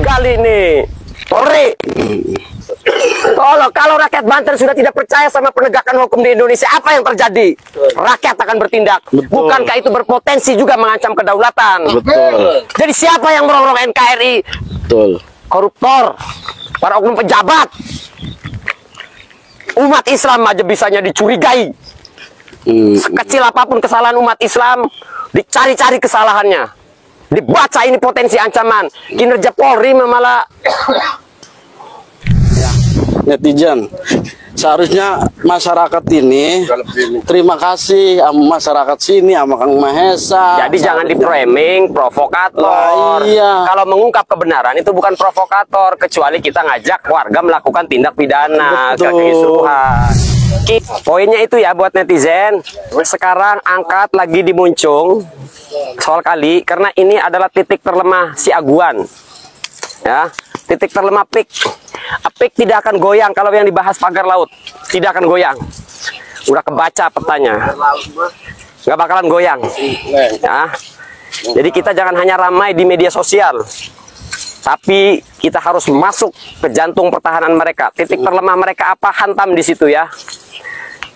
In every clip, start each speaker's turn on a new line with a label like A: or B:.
A: kali nih. Polri. Kalau rakyat Banten sudah tidak percaya sama penegakan hukum di Indonesia, apa yang terjadi? Rakyat akan bertindak.
B: Betul.
A: Bukankah itu berpotensi juga mengancam kedaulatan?
B: Betul.
A: Jadi siapa yang merongrong NKRI?
B: Betul.
A: Koruptor, para oknum pejabat. Umat Islam aja bisanya dicurigai. Sekecil apapun kesalahan umat Islam, dicari-cari kesalahannya. Dibaca ini potensi ancaman. Kinerja Polri malah
B: Netizen, seharusnya masyarakat ini terima kasih sama masyarakat sini, sama Kang Mahesa.
A: jadi jangan di-framing provokator.
B: Iya.
A: Kalau mengungkap kebenaran itu bukan provokator, kecuali kita ngajak warga melakukan tindak pidana,
B: Betul.
A: kekisruhan. Poinnya itu ya buat netizen. Sekarang angkat lagi di Muncung soal kali, karena ini adalah titik terlemah si Aguan. Ya, titik terlemah PIK. PIK tidak akan goyang kalau yang dibahas pagar laut. Tidak akan goyang. Udah kebaca petanya. Nggak bakalan goyang. Ya. Jadi kita jangan hanya ramai di media sosial, tapi kita harus masuk ke jantung pertahanan mereka. Titik terlemah mereka apa, hantam di situ ya.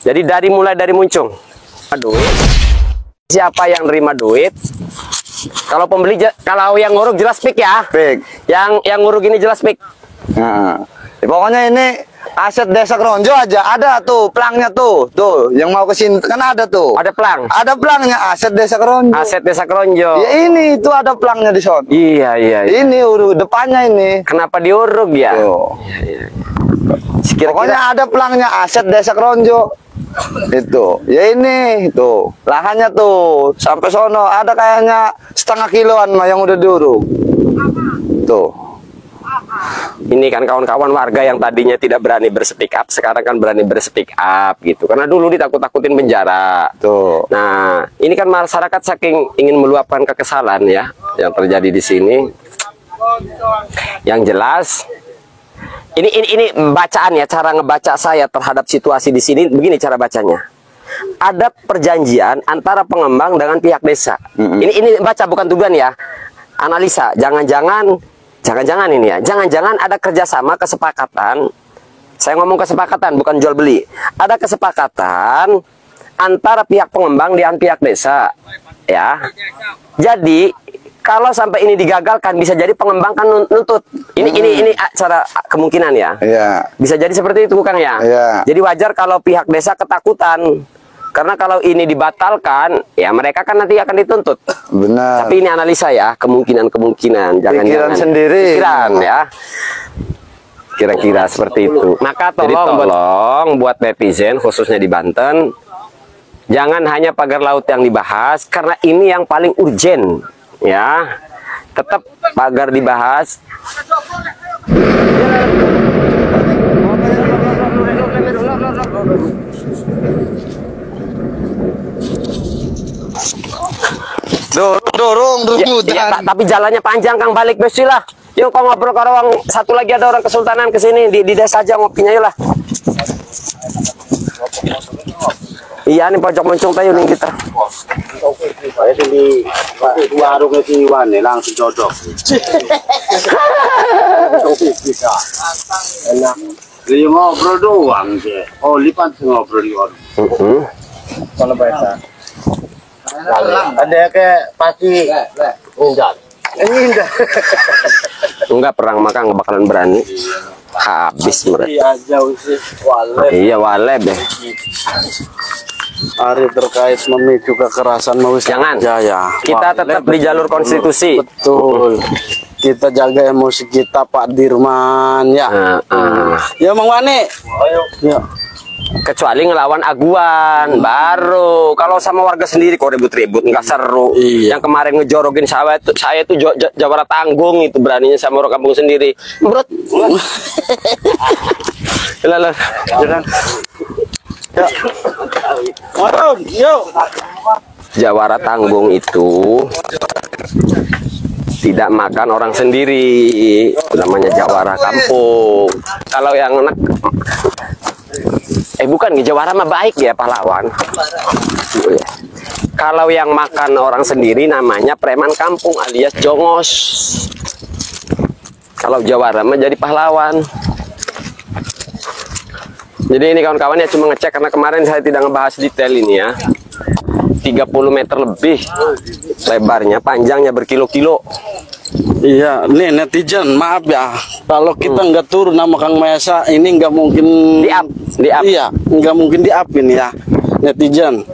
A: Jadi mulai dari Muncung. Duit. Siapa yang nerima duit? Kalau pembeli, kalau yang nguruk jelas PIK ya.
C: PIK.
A: Yang nguruk ini jelas PIK.
C: Nah, pokoknya ini aset Desa Kronjo aja ada tuh pelangnya tuh yang mau ke sini kan ada tuh.
A: Ada pelang.
C: Ada pelangnya aset Desa Kronjo.
A: Aset Desa Kronjo.
C: Ya ini itu ada pelangnya di sana.
A: Iya.
C: Ini urut depannya ini.
A: Kenapa diuruk ya?
C: Tuh.
A: Kira-kira
C: Pokoknya ada pelangnya aset Desa Kronjo. Itu. Ya ini tuh. Lahannya tuh sampai sono ada kayaknya setengah kiloan mah yang udah diuruk. Tuh.
A: ini kan kawan-kawan warga yang tadinya tidak berani berspeak up, sekarang kan berani berspeak up gitu. Karena dulu ditakut-takutin penjara.
C: Tuh.
A: Nah, ini kan masyarakat saking ingin meluapkan kekesalan ya yang terjadi di sini. Yang jelas ini bacaan ya, cara ngebaca saya terhadap situasi di sini begini cara bacanya. Ada perjanjian antara pengembang dengan pihak desa. Ini baca bukan tuduhan ya. Analisa, jangan-jangan ini ya. Jangan-jangan ada kerjasama kesepakatan. Saya ngomong kesepakatan bukan jual beli. Ada kesepakatan antara pihak pengembang dengan pihak desa. Ya. Jadi kalau sampai ini digagalkan bisa jadi pengembang kan nuntut. Ini cara kemungkinan ya.
C: Iya.
A: Bisa jadi seperti itu bukan ya?
C: Iya.
A: Jadi wajar kalau pihak desa ketakutan. Karena kalau ini dibatalkan, ya mereka kan nanti akan dituntut.
C: Benar.
A: Tapi ini analisa ya, kemungkinan-kemungkinan.
C: Pikiran sendiri.
A: Pikiran ya. Kira-kira seperti itu. Maka tolong buat netizen, khususnya di Banten, jangan hanya pagar laut yang dibahas, karena ini yang paling urgent. Ya, tetap pagar dibahas.
C: Dorong
A: Ya, tapi jalannya panjang Kang, balik besi lah. Yuk kau ngobrol ke orang satu lagi, ada orang kesultanan kesini di desa aja ngopinya yuk lah. Iya nih pojok Muncung tayo nih kita.
B: Saya di warung si Iwan nih langsung cocok. Enak. Dia ngobrol doang dia. Oh lipat ngobrol di warung. Kalau baca. Ada kayak pasti enggak.
A: Enggak perang maka nggak bakalan berani. Habis mereka.
B: Iya jauh sih walep.
A: Iya waleb ya.
B: Hari terkait memicu kekerasan mau
A: Jangan.
B: ya.
A: Kita tetap di jalur konstitusi.
B: Betul. Kita jaga emosi kita Pak Dirman ya.
A: Ya
B: Ya Mang Wani. Ayo. Ya.
A: kecuali ngelawan Aguan baru. Kalau sama warga sendiri kok ribut-ribut nggak seru.
B: Iya.
A: Yang kemarin ngejorokin saya itu Jawara Tanggung itu beraninya sama orang kampung sendiri. Menurut lah
B: Jangan. Ya. Waduh, yuk.
A: Jawara Tanggung itu tidak makan orang sendiri, namanya Jawara kampung. Kalau yang enak bukan Jawara mah baik ya pahlawan. Kalau yang makan orang sendiri namanya preman kampung alias jongos. Kalau jawara menjadi pahlawan. Jadi ini kawan-kawan ya, cuma ngecek karena kemarin saya tidak ngebahas detail ini ya. 30 meter lebih lebarnya, panjangnya berkilo-kilo.
D: Iya, nih netizen, maaf ya, kalau kita nggak turun nama Kang Maesa, ini nggak mungkin
A: Di-up.
D: Iya, nggak mungkin di-up ini ya, netizen.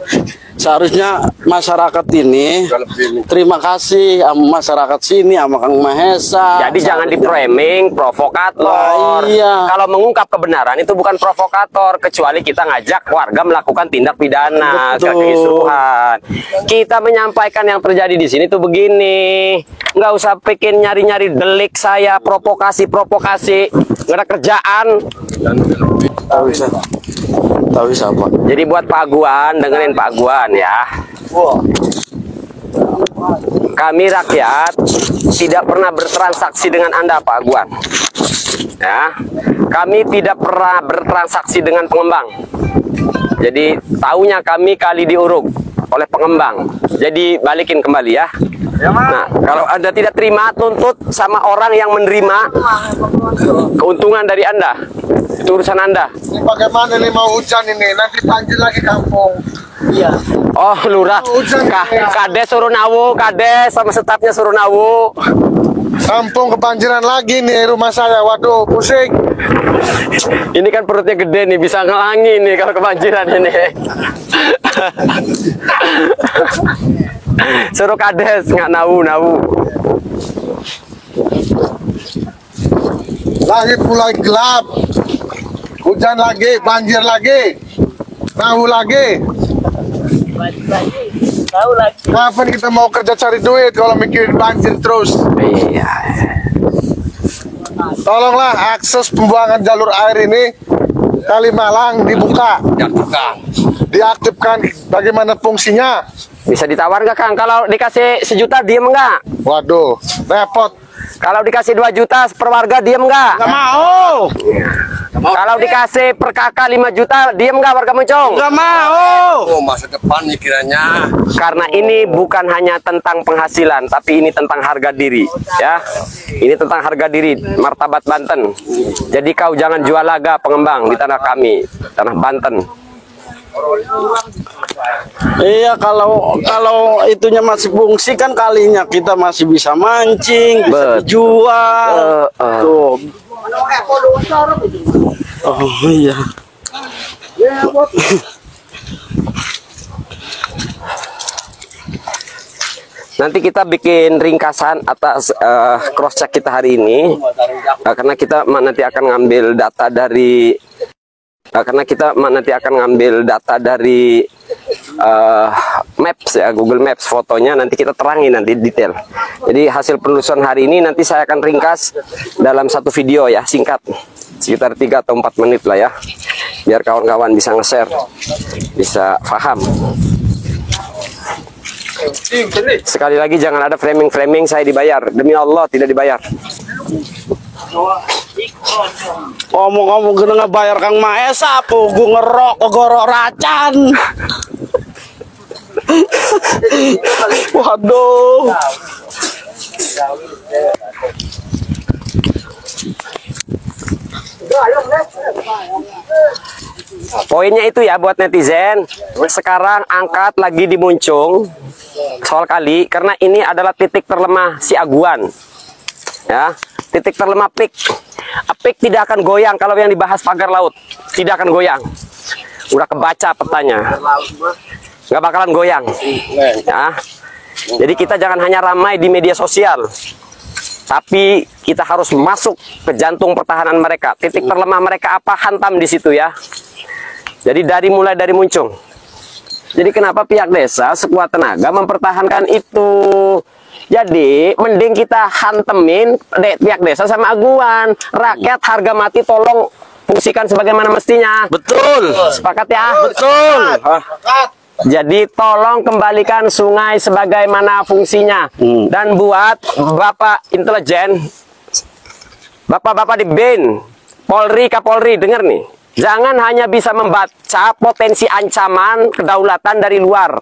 D: Seharusnya masyarakat ini terima kasih sama masyarakat sini, sama Kang Maesa.
A: Jadi jangan di-framing provokator.
D: Lah, iya.
A: Kalau mengungkap kebenaran itu bukan provokator, kecuali kita ngajak warga melakukan tindak pidana,
D: Betul.
A: kekisruhan. Kita menyampaikan yang terjadi di sini tuh begini. Nggak usah bikin nyari-nyari delik saya, provokasi. Nggak ada kerjaan.
D: Tahu siapa?
A: Jadi buat Pak Aguan, dengerin Pak Aguan ya. Kami rakyat tidak pernah bertransaksi dengan Anda, Pak Aguan. Ya, kami tidak pernah bertransaksi dengan pengembang. Jadi tahunya kami kali diuruk oleh pengembang. Jadi balikin kembali ya. Nah, kalau Anda tidak terima, tuntut sama orang yang menerima keuntungan dari Anda. Itu urusan Anda.
E: Ini bagaimana nih mau hujan ini? Nanti banjir lagi kampung. Iya.
A: Oh, lurah. Kades suruh nawu, kades sama stafnya suruh nawu.
E: Kampung kebanjiran lagi nih rumah saya. Waduh, pusing.
A: Ini kan perutnya gede nih, bisa ngelangi nih kalau kebanjiran ini. Suruh kades, nggak nawu.
E: Lagi mulai gelap. Hujan lagi, banjir lagi. Nahu lagi. Kapan kita mau kerja cari duit kalau mikirin banjir terus?
A: Iya.
E: Tolonglah akses pembuangan jalur air ini Kalimalang dibuka. Diaktifkan bagaimana fungsinya?
A: Bisa ditawar nggak Kang? Kalau dikasih 1 juta diem nggak?
E: Waduh, repot.
A: Kalau dikasih 2 juta per warga diem nggak?
D: Nggak mau.
A: Kalau dikasih per kakak 5 juta diem nggak warga Moncong?
D: Nggak mau.
B: Oh, masa depan nih kiranya.
A: Karena ini bukan hanya tentang penghasilan, tapi ini tentang harga diri, ya. Ini tentang harga diri, martabat Banten. Jadi kau jangan jual laga pengembang di tanah kami, tanah Banten.
D: Iya, kalau itunya masih fungsi kan kalinya kita masih bisa mancing, bisa dijual. Tuh. Oh iya.
A: Nanti kita bikin ringkasan atas cross check kita hari ini, karena kita nanti akan ngambil data dari Maps ya, Google Maps, fotonya nanti kita terangin nanti detail. Jadi hasil penelusuran hari ini nanti saya akan ringkas dalam satu video ya, singkat, sekitar 3 atau 4 menit lah ya, biar kawan-kawan bisa nge-share, bisa paham. Sekali lagi jangan ada framing-framing saya dibayar, demi Allah tidak dibayar.
D: Ngomong-ngomong kena ngebayar Kang Maesa, aku ngerok kegorok racan. Waduh.
A: Poinnya itu ya buat netizen. Sekarang angkat lagi di Muncung soal kali, karena ini adalah titik terlemah si Aguan. Ya, titik terlemah PIK. PIK tidak akan goyang kalau yang dibahas pagar laut. Tidak akan goyang. Udah kebaca petanya. Nggak bakalan goyang. Ya. Jadi kita jangan hanya ramai di media sosial, tapi kita harus masuk ke jantung pertahanan mereka. Titik terlemah mereka apa, hantam di situ ya. Jadi mulai dari Muncung. Jadi kenapa pihak desa sekuat tenaga mempertahankan itu? Jadi mending kita hantemin pihak desa sama Aguan. Rakyat harga mati tolong fungsikan sebagaimana mestinya.
D: Betul.
A: Sepakat ya?
D: Betul.
A: Jadi tolong kembalikan sungai sebagaimana fungsinya. Dan buat Bapak intelijen, Bapak-bapak di BIN, Polri, Kapolri, dengar nih. Jangan hanya bisa membaca potensi ancaman kedaulatan dari luar.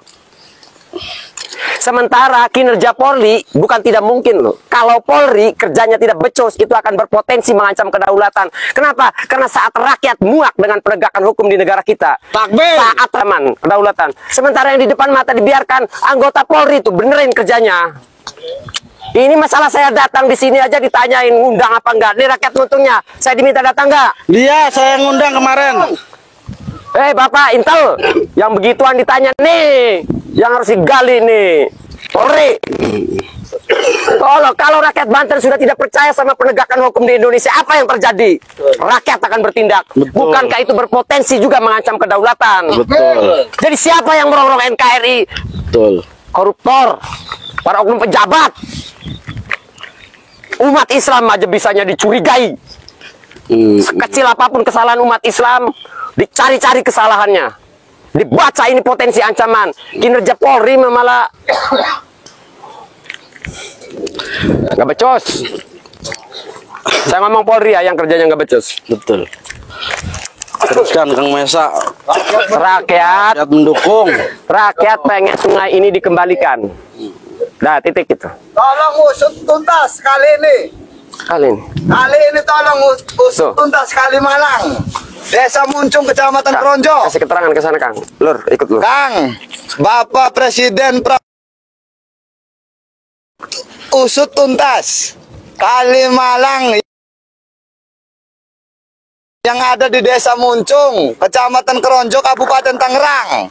A: Sementara kinerja Polri bukan tidak mungkin loh. Kalau Polri kerjanya tidak becus, itu akan berpotensi mengancam kedaulatan. Kenapa? Karena saat rakyat muak dengan penegakan hukum di negara kita,
E: Takbir.
A: saat aman kedaulatan. Sementara yang di depan mata dibiarkan anggota Polri itu benerin kerjanya. Ini masalah saya datang di sini aja ditanyain ngundang apa enggak. Ini rakyat untungnya. Saya diminta datang enggak?
D: Dia saya ngundang kemarin.
A: Bapak Intel, yang begituan ditanya nih, yang harus digali nih, Polri. Kalau rakyat Banten sudah tidak percaya sama penegakan hukum di Indonesia, apa yang terjadi? Rakyat akan bertindak.
D: Betul.
A: Bukankah itu berpotensi juga mengancam kedaulatan?
D: Betul.
A: Jadi siapa yang merongrong NKRI?
D: Betul.
A: Koruptor, para oknum pejabat. Umat Islam aja bisanya dicurigai. Sekecil apapun kesalahan umat Islam, dicari-cari kesalahannya, dibaca ini potensi ancaman. Kinerja Polri malah nggak becus. Saya ngomong Polri ya, yang kerjanya nggak becus.
D: Betul. Teruskan Kang Mesa.
A: Rakyat
D: Mendukung.
A: pengen sungai ini dikembalikan. Nah, titik itu.
C: Tolong usut tuntas kali ini.
A: Kali ini.
C: Kali ini tolong usut
A: Tuh.
C: tuntas Kalimalang. Desa Muncung, Kecamatan Kronjo.
A: Kasih keterangan ke sana, Kang. Lur, ikut lu.
C: Kang, Bapak Presiden usut tuntas Kalimalang yang ada di Desa Muncung, Kecamatan Kronjo, Kabupaten Tangerang.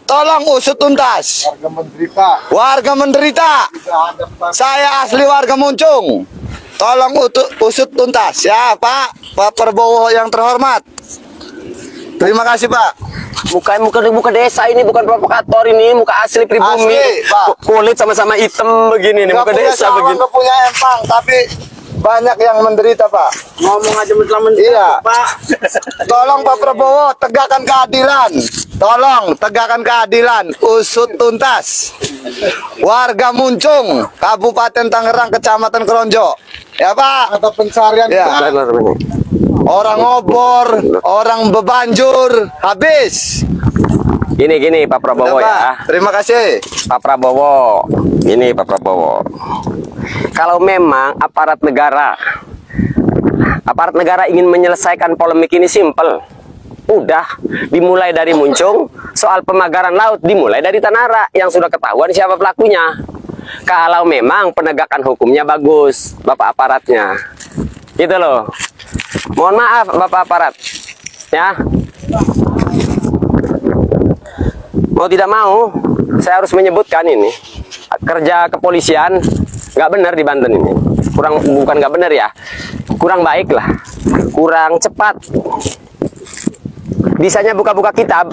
C: Tolong usut tuntas.
E: Warga menderita.
C: Warga menderita. Saya asli warga Muncung. Tolong usut tuntas ya Pak Prabowo yang terhormat. Terima kasih Pak.
A: Muka desa ini bukan provokator, ini muka asli pribumi.
C: Asli, Pak.
A: Kulit sama-sama hitam begini nih,
C: Nggak
A: muka
C: punya
A: desa
C: sawah,
A: begini.
C: nggak punya empang, tapi banyak yang menderita Pak.
D: Ngomong aja menjelaskan.
C: Iya.
D: Pak.
C: Tolong Pak Prabowo tegakkan keadilan. Tolong tegakkan keadilan. Usut tuntas. Warga Muncung, Kabupaten Tangerang, Kecamatan Kronjo. Ya Pak.
E: Atau pencarian.
C: Ya. Orang ngobor, orang bebanjur, habis.
A: Gini Pak Prabowo
C: Udah,
A: ya.
C: Pak. Terima kasih.
A: Pak Prabowo, ini Pak Prabowo. Kalau memang aparat negara ingin menyelesaikan polemik ini simpel. Udah, dimulai dari Muncung, soal pemagaran laut dimulai dari Tanara yang sudah ketahuan siapa pelakunya. Kalau memang penegakan hukumnya bagus, Bapak aparatnya. Gitu loh. Mohon maaf Bapak aparat. Ya. Mau tidak mau, saya harus menyebutkan ini. Kerja kepolisian nggak benar di Banten ini. Bukan nggak benar ya. Kurang baik lah. Kurang cepat. Bisanya buka-buka kitab.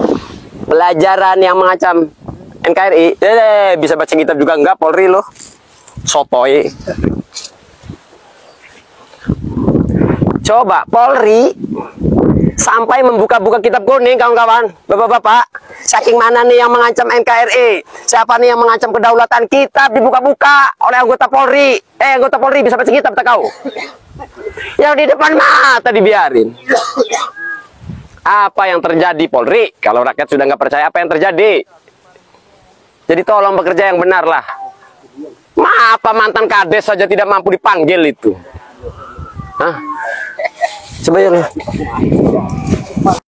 A: Pelajaran yang mengancam NKRI. Bisa baca kitab juga enggak Polri loh. Sotoy. Coba Polri sampai membuka-buka kitab kuning, kawan-kawan, bapak-bapak. Saking mana nih yang mengancam NKRI? Siapa nih yang mengancam kedaulatan? Kitab dibuka-buka oleh anggota Polri. Anggota Polri bisa baca kitab, tak kau? Yang di depan mata dibiarin. Apa yang terjadi Polri? Kalau rakyat sudah nggak percaya, apa yang terjadi? Jadi tolong bekerja yang benar lah. Apa mantan kades saja tidak mampu dipanggil itu? Hah? Sebenarnya